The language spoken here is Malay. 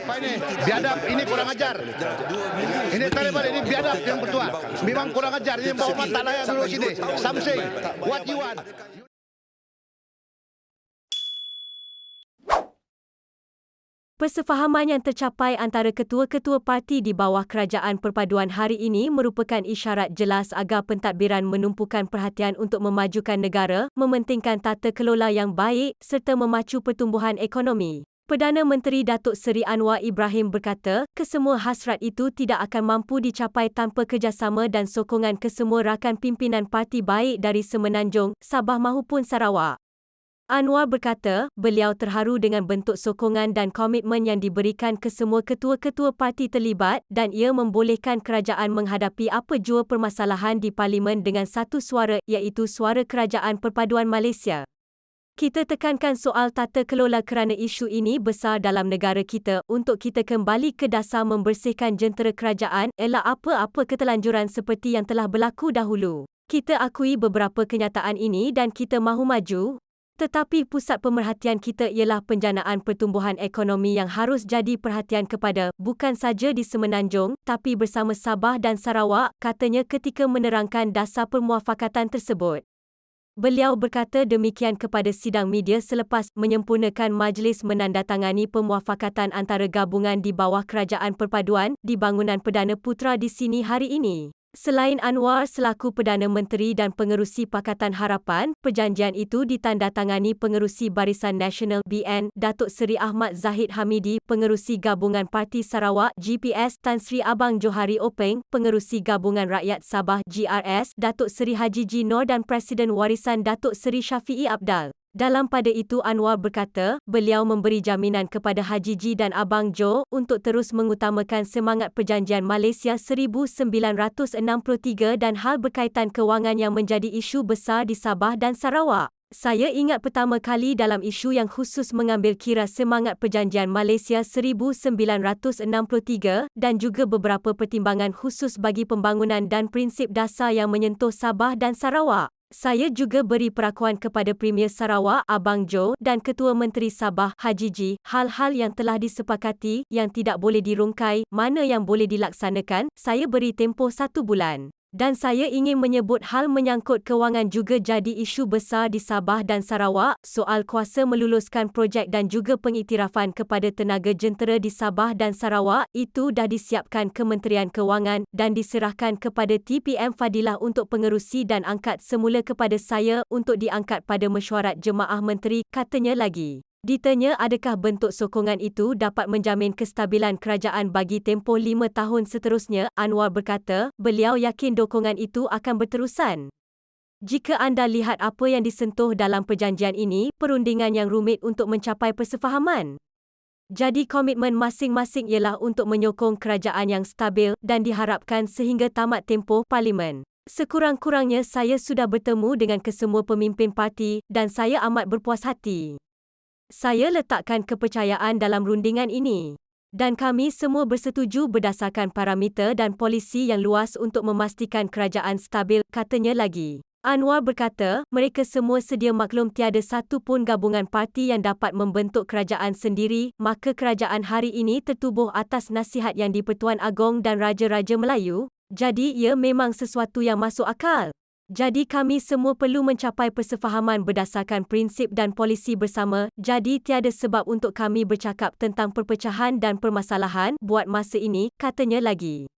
Apa ini? Biadab, ini kurang ajar. Ini Taliban, ini biadab yang bertua. Memang kurang ajar, ini bawa mata layak dulu sini. Something, what you want? Persefahaman yang tercapai antara ketua-ketua parti di bawah Kerajaan Perpaduan hari ini merupakan isyarat jelas agar pentadbiran menumpukan perhatian untuk memajukan negara, mementingkan tata kelola yang baik serta memacu pertumbuhan ekonomi. Perdana Menteri Datuk Seri Anwar Ibrahim berkata, kesemua hasrat itu tidak akan mampu dicapai tanpa kerjasama dan sokongan kesemua rakan pimpinan parti baik dari Semenanjung, Sabah mahupun Sarawak. Anwar berkata, beliau terharu dengan bentuk sokongan dan komitmen yang diberikan kesemua ketua-ketua parti terlibat dan ia membolehkan kerajaan menghadapi apa jua permasalahan di Parlimen dengan satu suara iaitu suara Kerajaan Perpaduan Malaysia. Kita tekankan soal tata kelola kerana isu ini besar dalam negara kita untuk kita kembali ke dasar membersihkan jentera kerajaan elak apa-apa ketelanjuran seperti yang telah berlaku dahulu. Kita akui beberapa kenyataan ini dan kita mahu maju. Tetapi pusat pemerhatian kita ialah penjanaan pertumbuhan ekonomi yang harus jadi perhatian kepada bukan saja di Semenanjung tapi bersama Sabah dan Sarawak, katanya ketika menerangkan dasar permuafakatan tersebut. Beliau berkata demikian kepada sidang media selepas menyempurnakan majlis menandatangani pemuafakatan antara gabungan di bawah Kerajaan Perpaduan di Bangunan Perdana Putra di sini hari ini. Selain Anwar selaku Perdana Menteri dan Pengerusi Pakatan Harapan, perjanjian itu ditandatangani Pengerusi Barisan Nasional BN, Datuk Seri Ahmad Zahid Hamidi, Pengerusi Gabungan Parti Sarawak GPS Tan Sri Abang Johari Openg, Pengerusi Gabungan Rakyat Sabah GRS, Datuk Seri Haji G. Noor dan Presiden Warisan Datuk Seri Syafiee Apdal. Dalam pada itu Anwar berkata, beliau memberi jaminan kepada Haji G dan Abang Jo untuk terus mengutamakan semangat Perjanjian Malaysia 1963 dan hal berkaitan kewangan yang menjadi isu besar di Sabah dan Sarawak. Saya ingat pertama kali dalam isu yang khusus mengambil kira semangat Perjanjian Malaysia 1963 dan juga beberapa pertimbangan khusus bagi pembangunan dan prinsip dasar yang menyentuh Sabah dan Sarawak. Saya juga beri perakuan kepada Premier Sarawak, Abang Jo, dan Ketua Menteri Sabah, Haji G, hal-hal yang telah disepakati, yang tidak boleh dirungkai, mana yang boleh dilaksanakan, saya beri tempoh 1 bulan. Dan saya ingin menyebut hal menyangkut kewangan juga jadi isu besar di Sabah dan Sarawak, soal kuasa meluluskan projek dan juga pengiktirafan kepada tenaga jentera di Sabah dan Sarawak, itu dah disiapkan Kementerian Kewangan dan diserahkan kepada TPM Fadilah untuk pengerusi dan angkat semula kepada saya untuk diangkat pada mesyuarat Jemaah Menteri, katanya lagi. Ditanya adakah bentuk sokongan itu dapat menjamin kestabilan kerajaan bagi tempoh 5 tahun seterusnya, Anwar berkata, beliau yakin dukungan itu akan berterusan. Jika anda lihat apa yang disentuh dalam perjanjian ini, perundingan yang rumit untuk mencapai persefahaman. Jadi komitmen masing-masing ialah untuk menyokong kerajaan yang stabil dan diharapkan sehingga tamat tempoh Parlimen. Sekurang-kurangnya saya sudah bertemu dengan kesemua pemimpin parti dan saya amat berpuas hati. Saya letakkan kepercayaan dalam rundingan ini. Dan kami semua bersetuju berdasarkan parameter dan polisi yang luas untuk memastikan kerajaan stabil, katanya lagi. Anwar berkata, mereka semua sedia maklum tiada satu pun gabungan parti yang dapat membentuk kerajaan sendiri, maka kerajaan hari ini tertubuh atas nasihat Yang di-Pertuan Agong dan Raja-Raja Melayu. Jadi ia memang sesuatu yang masuk akal. Jadi kami semua perlu mencapai persefahaman berdasarkan prinsip dan polisi bersama, jadi tiada sebab untuk kami bercakap tentang perpecahan dan permasalahan buat masa ini, katanya lagi.